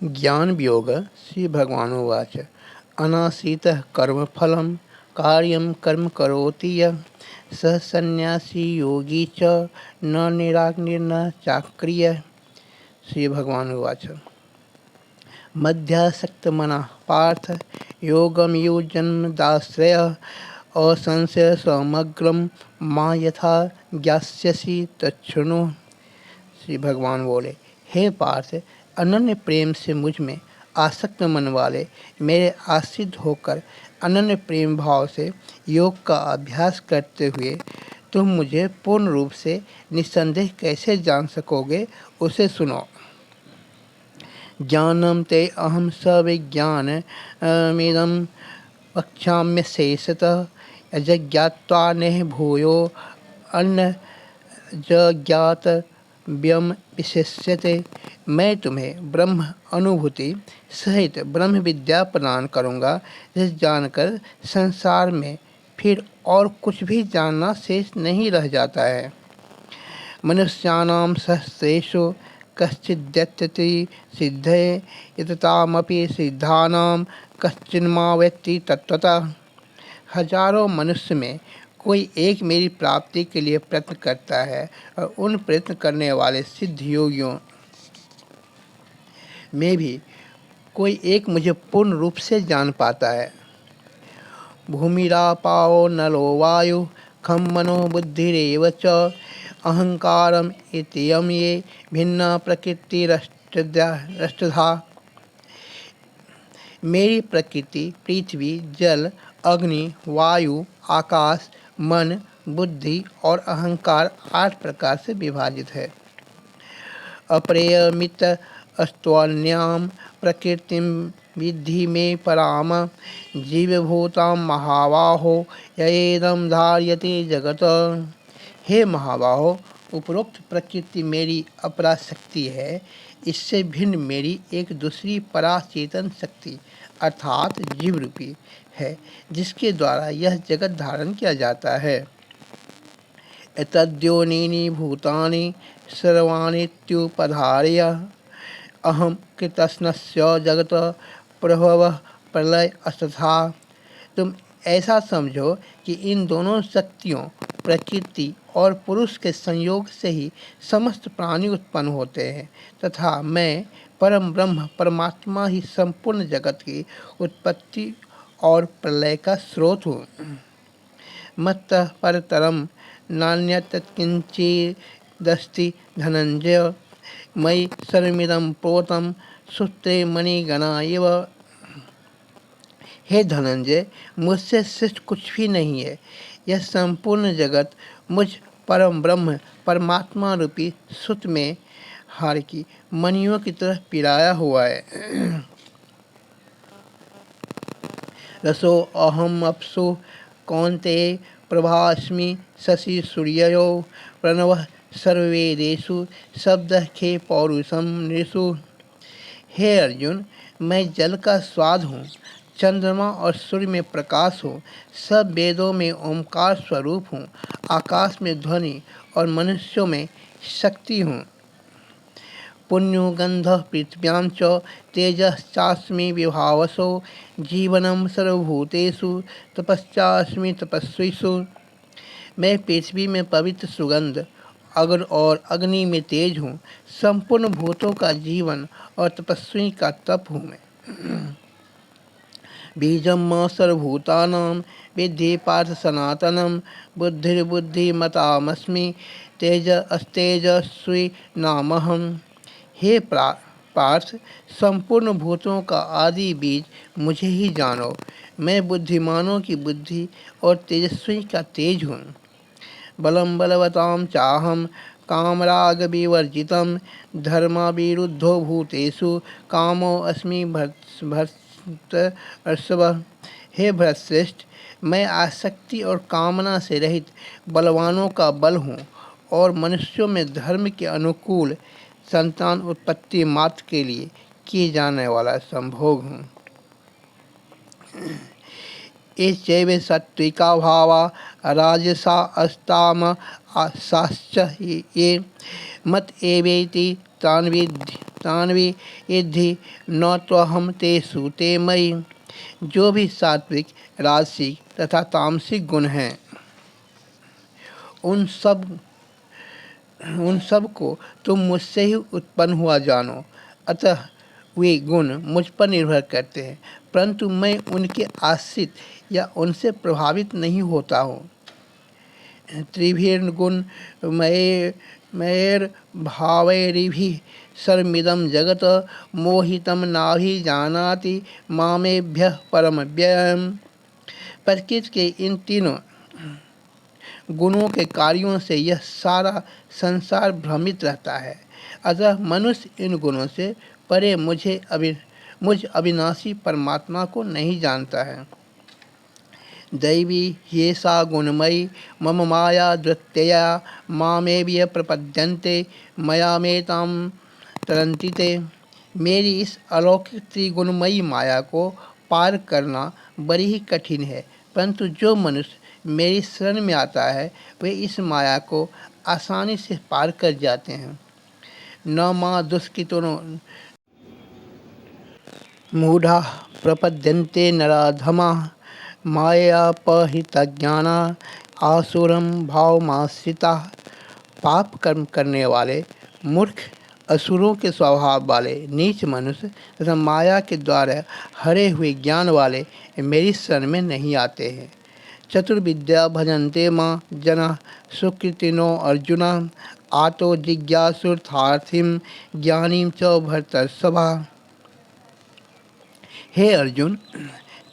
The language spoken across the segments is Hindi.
ज्ञान वियोग श्री भगवानुवाच अनासीतः कर्मफलं कार्यं कर्म करोति यः सः सन्यासी योगी च न निराग्निर्न चाक्रियः। श्री भगवानुवाच मध्यासक्तमनः पार्थ योगं युञ्जन्दाश्रयः असंशय समग्रं मां यथा ज्ञास्यसि तच्छृणु। श्री भगवान बोले, हे पार्थ, अनन्य प्रेम से मुझ में आसक्त मन वाले मेरे आश्रित होकर अनन्य प्रेम भाव से योग का अभ्यास करते हुए तुम मुझे पूर्ण रूप से निस्संदेह कैसे जान सकोगे, उसे सुनो। ज्ञानम ते अहम सविज्ञान मिदं वक्ष्याम्य शेषतः अजज्ञात्वा नेह भूयो अन्न जज्ञात व्यम विशेष्यते। मैं तुम्हें ब्रह्म अनुभूति सहित ब्रह्म विद्या प्रदान करूँगा, जिस जानकर संसार में फिर और कुछ भी जानना शेष नहीं रह जाता है। मनुष्याणां सहस्रेषु कश्चिद्यत्यति सिद्धये यततामपि सिद्धानां कश्चिन्मावेत्ति तत्त्वतः। हजारों मनुष्य में कोई एक मेरी प्राप्ति के लिए प्रयत्न करता है और उन प्रयत्न करने वाले सिद्ध योगियों में भी कोई एक मुझे पूर्ण रूप से जान पाता है। भूमिरापाओ नलो वायु खम मनो बुद्धिरेव च अहंकारम इत्ययं ये भिन्ना प्रकृतिरष्टधा। मेरी प्रकृति पृथ्वी, जल, अग्नि, वायु, आकाश, मन, बुद्धि और अहंकार 8 प्रकार से विभाजित है। अप्रेयमित अस्त्वन्याम प्रकृतिम विद्धि में पराम जीवभूतां महाबाहो येदं धार्यते जगत। हे महाबाहो, उपरोक्त प्रकृति मेरी अपरा शक्ति है। इससे भिन्न मेरी एक दूसरी पराचेतन शक्ति अर्थात जीव रूपी है, जिसके द्वारा यह जगत धारण किया जाता है। एतद्योनीनि भूतानि सर्वाणीत्युपधार्य अहं कृतस्नस्य जगत प्रभवः प्रलय अस्तथा। तुम ऐसा समझो कि इन दोनों शक्तियों प्रकृति और पुरुष के संयोग से ही समस्त प्राणी उत्पन्न होते हैं तथा मैं परम ब्रह्म परमात्मा ही संपूर्ण जगत की उत्पत्ति और प्रलय का स्रोत हूँ। मत्तः परतरम नान्यत्किंचिदस्ति धनंजय मयि सर्वमिदं प्रोतं सूत्रे मणिगणा इव। हे धनंजय, मुझसे श्रेष्ठ कुछ भी नहीं है। यह संपूर्ण जगत मुझ परम ब्रह्म परमात्मा रूपी सूत्र में हार की मणियों की तरह पिराया हुआ है। रसो अहम अप्सु कौन्तेय प्रभास्मि शशि सूर्ययो प्रणवः सर्ववेदेषु शब्दः खे पौरुषम नृषु। हे अर्जुन, मैं जल का स्वाद हूँ, चंद्रमा और सूर्य में प्रकाश हूँ, सब वेदों में ओंकार स्वरूप हूँ, आकाश में ध्वनि और मनुष्यों में शक्ति हूँ। पुण्यो गंधः पृथिव्यां च तेजश्चास्मि विभावसो जीवनं सर्वभूतेषु तपश्चास्मि तपस्विषु। मैं पृथ्वी में पवित्र सुगंध, अग्नि और अग्नि में तेज हूँ, संपूर्ण भूतों का जीवन और तपस्वी का तप हूँ मैं। बीजम मां सर्वभूतानां विद्धि पार्थ सनातनम बुद्धिर्बुद्धिमतामस्मि तेजस्तेजस्वी नामहम। हे पार्थ, संपूर्ण भूतों का आदि बीज मुझे ही जानो। मैं बुद्धिमानों की बुद्धि और तेजस्वी का तेज हूँ। बलम बलवतां चाहम कामराग विवर्जितम धर्माविरुद्धो भूतेषु कामो अस्मि भर्तर्षभ। हे भरतश्रेष्ठ, मैं आसक्ति और कामना से रहित बलवानों का बल हूँ और मनुष्यों में धर्म के अनुकूल संतान उत्पत्ति मात्र के लिए किए जाने वाला संभोग हूँ। एचैव सात्विका भावा राजसा अस्तामसाश्च ये मत एवेति तान् तान्वी इद्धि न त्वहम तेषु ते मयि। जो भी सात्विक, राजसिक तथा तामसिक गुण हैं, उन सब को तुम मुझसे ही उत्पन्न हुआ जानो। अतः वे गुण मुझ पर निर्भर करते हैं, परंतु मैं उनके आश्रित या उनसे प्रभावित नहीं होता हूँ। त्रिभिर्गुण मयैर भावैरिभिः सर्वमिदं जगत मोहितं नाभिजानाति मामेभ्यः परमव्ययम्। प्रकृति के इन तीनों गुणों के कार्यों से यह सारा संसार भ्रमित रहता है। अतः मनुष्य इन गुणों से परे मुझ अविनाशी परमात्मा को नहीं जानता है। दैवी ह्येषा गुणमयी मम माया द्वितीया मामेव प्रपद्यन्ते मयामेतां तरन्ति ते। मेरी इस अलौकिक त्रिगुणमयी माया को पार करना बड़ी ही कठिन है, परंतु जो मनुष्य मेरी शरण में आता है वे इस माया को आसानी से पार कर जाते हैं। न मा दुष्कृतिनो मूढ़ा प्रपद्यन्ते नराधमाः मायापहृतज्ञाना आसुरं भावमाश्रिताः। पाप कर्म करने वाले मूर्ख, असुरों के स्वभाव वाले नीच मनुष्य तथा माया के द्वारा हरे हुए ज्ञान वाले मेरी शरण में नहीं आते हैं। चतुर्विद्या भजन्ते मां जनाः सुकृतिनो अर्जुन आतो जिज्ञासुर्थार्थिं ज्ञानीं च भरतर्षभा। हे अर्जुन,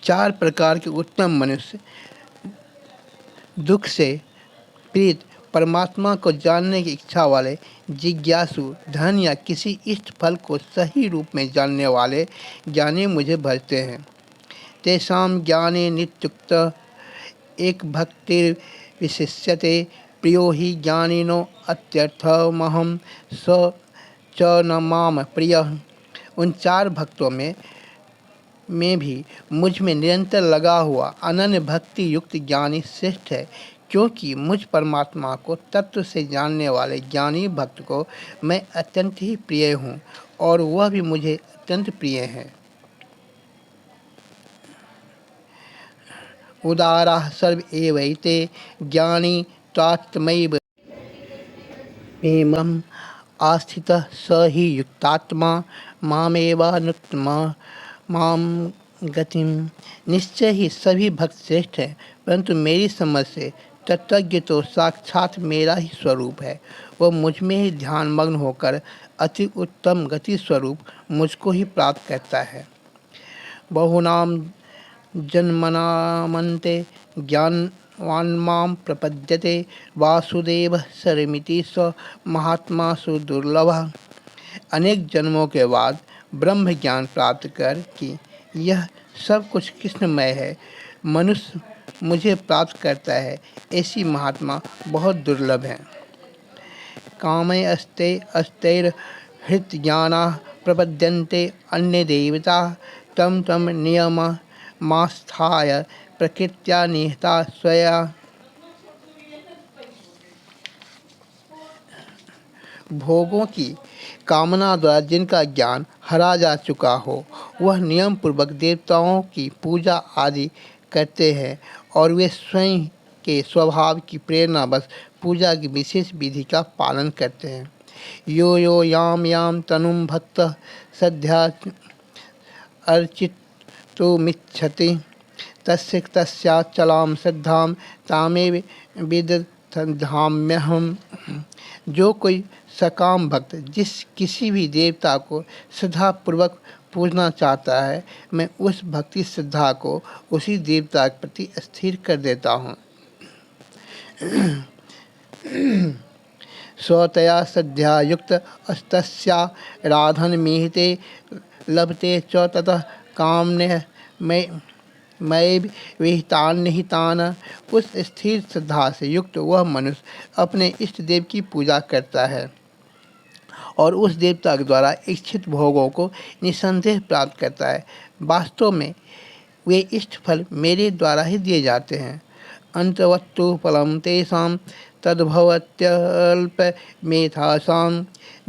4 प्रकार के उत्तम मनुष्य दुख से पीड़ित, परमात्मा को जानने की इच्छा वाले, जिज्ञासु, धन या किसी इष्ट फल को सही रूप में जानने वाले ज्ञानी मुझे भजते हैं। तेषां ज्ञाने नित्युक्तः एक भक्तिर विशिष्यते प्रियो हि ज्ञानिनो अत्यर्थमहं स च न माम प्रियः। उन 4 भक्तों में भी मुझ में निरंतर लगा हुआ अनन्य भक्ति युक्त ज्ञानी श्रेष्ठ है, क्योंकि मुझ परमात्मा को तत्व से जानने वाले ज्ञानी भक्त को मैं अत्यंत ही प्रिय हूँ और वह भी मुझे अत्यंत प्रिय है। उदाराः सर्व एवैते ज्ञानी त्वात्मैव प्रेमम् आस्थितः स हि युक्तात्मा मामेवानुत्तमा माम गतिम। निश्चय ही सभी भक्त श्रेष्ठ हैं, परंतु मेरी समझ से तत्वज्ञ तो साक्षात मेरा ही स्वरूप है। वह मुझ में ही ध्यानमग्न होकर अति उत्तम गति स्वरूप मुझको ही प्राप्त करता है। बहुनाम जन्मनामन्ते ज्ञानवान् मां प्रपद्यते वासुदेव सर्वमिति स महात्मा सुदुर्लभः। अनेक जन्मों के बाद ब्रह्म ज्ञान प्राप्त कर कि यह सब कुछ कृष्णमय है, मनुष्य मुझे प्राप्त करता है, ऐसी महात्मा बहुत दुर्लभ है। कामे अस्तैर्हृत ज्ञानाः प्रपद्यन्ते अन्य देवता तम तम नियममास्थाय प्रकृत्या निहिता स्वया। भोगों की कामना द्वारा जिनका ज्ञान हरा जा चुका हो, वह नियम पूर्वक देवताओं की पूजा आदि करते हैं और वे स्वयं के स्वभाव की प्रेरणा बस पूजा की विशेष विधि का पालन करते हैं। यो यो याम याम तनुम भक्त सद्या अर्चितुमिच्छति तस्य तस्याचलां श्रद्धां तामेव विदधाम्यहम्। जो कोई सकाम भक्त जिस किसी भी देवता को श्रद्धापूर्वक पूजना चाहता है, मैं उस भक्ति श्रद्धा को उसी देवता के प्रति स्थिर कर देता हूँ। स्वतया श्रद्धा युक्त अस्तस्या राधन मिहिते लभते च ततः कामने मय विहितान निहितान। उस स्थिर श्रद्धा से युक्त वह मनुष्य अपने इष्ट देव की पूजा करता है और उस देवता के द्वारा इच्छित भोगों को निसंदेह प्राप्त करता है। वास्तव में वे इष्ट फल मेरे द्वारा ही दिए जाते हैं। अंतवत्तु फलम तेषां तद्भवत्यल्पमेधासां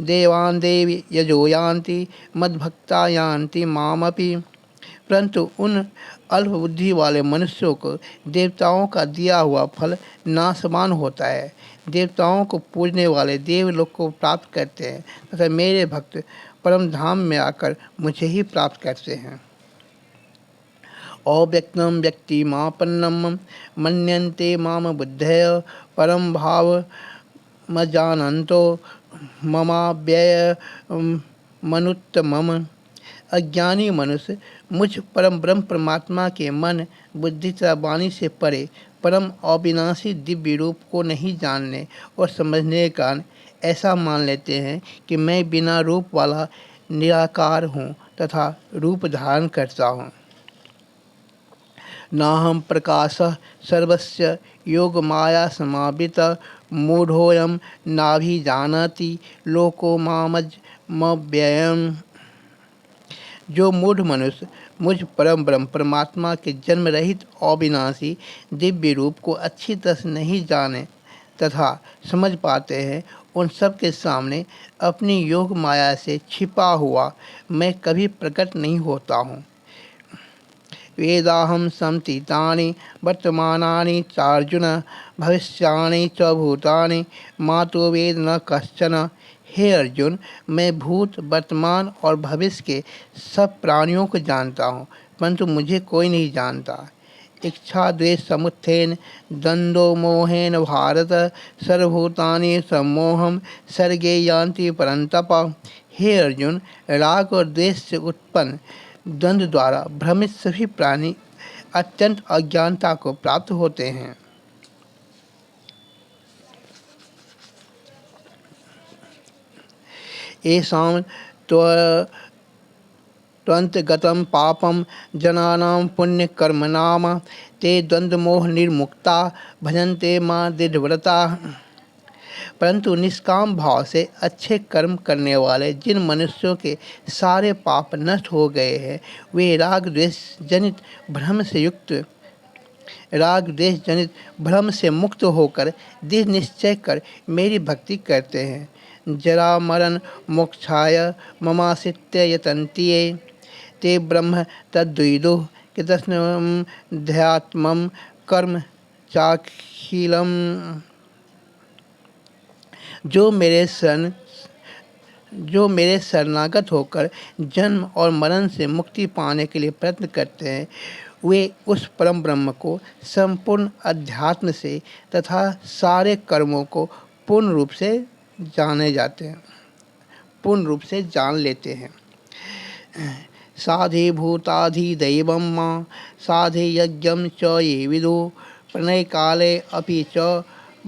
देवान् देवी यजो यान्ति मद्भक्ता यान्ति मामपि। परंतु उन अल्प बुद्धि वाले मनुष्यों को देवताओं का दिया हुआ फल नाशवान होता है। देवताओं को पूजने वाले देवलोक को प्राप्त करते हैं तथा मेरे भक्त परम धाम में आकर मुझे ही प्राप्त करते हैं। अव्यक्तं व्यक्तिमापन्नं मन्यन्ते माम बुद्धय परम भाव मजानन्तो ममाव्यय मनुत्तमम्। अज्ञानी मनुष्य मुझ परम ब्रह्म परमात्मा के मन बुद्धि तथा वाणी से परे परम अविनाशी दिव्य रूप को नहीं जानने और समझने के कारण ऐसा मान लेते हैं कि मैं बिना रूप वाला निराकार हूँ तथा रूप धारण करता हूँ। नाहं प्रकाशः सर्वस्य योग माया समावृत मूढ़ोऽयं नाभिजानाति लोको मामजमव्ययम्। जो मूढ़ मनुष्य मुझ परम ब्रह्म परमात्मा के जन्म रहित अविनाशी दिव्य रूप को अच्छी तरह से नहीं जाने तथा समझ पाते हैं, उन सब के सामने अपनी योग माया से छिपा हुआ मैं कभी प्रकट नहीं होता हूँ। वेदाहं संतीतानि वर्तमानानि चार्जुन भविष्यानि च भूतानि मातो वेद न कश्चन। हे अर्जुन, मैं भूत वर्तमान और भविष्य के सब प्राणियों को जानता हूँ, परंतु मुझे कोई नहीं जानता। इच्छा द्वेष समुत्थेन द्वंद्वो मोहेन भारत सर्वभूतानि सम्मोहम सर्गे यान्ति परन्तप। हे अर्जुन, राग और द्वेष से उत्पन्न द्वंद्व द्वारा भ्रमित सभी प्राणी अत्यंत अज्ञानता को प्राप्त होते हैं। येषां त्वन्तगतं पापं जनानां पुण्यकर्मणां ते द्वंद्वमोह निर्मुक्ता भजन्ते मां दृढ़व्रताः। परंतु निष्काम भाव से अच्छे कर्म करने वाले जिन मनुष्यों के सारे पाप नष्ट हो गए हैं, वे राग द्वेष जनित भ्रम से मुक्त होकर दृढ़ निश्चय कर मेरी भक्ति करते हैं। जरा मरण मोक्षाय ममाश्रित्य यतन्ति ये ते ब्रह्म तद्विदुः कृतस्नाध्यात्मं कर्म चाखिलम्। जो मेरे शरणागत होकर जन्म और मरण से मुक्ति पाने के लिए प्रयत्न करते हैं, वे उस परम ब्रह्म को संपूर्ण अध्यात्म से तथा सारे कर्मों को पूर्ण रूप से जान लेते हैं। साधे भूताधिदैवं मां साधे यज्ञं च ये विदु प्रणय काले अपि च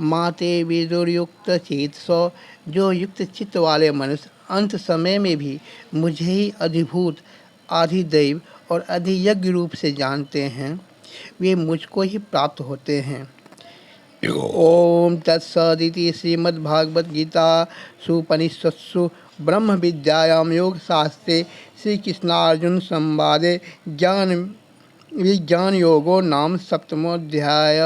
माते विदुर्युक्त चेतसो। जो युक्त चित्त वाले मनुष्य अंत समय में भी मुझे ही अधिभूत आधिदैव और अधियज्ञ रूप से जानते हैं, वे मुझको ही प्राप्त होते हैं। ओम तत्सदिति श्रीमद्भागवत गीता सुपनिषत्सु ब्रह्म विद्यायां योग शास्त्रे श्री कृष्णार्जुन संवादे ज्ञान विज्ञान योगो नाम 7वां अध्याय।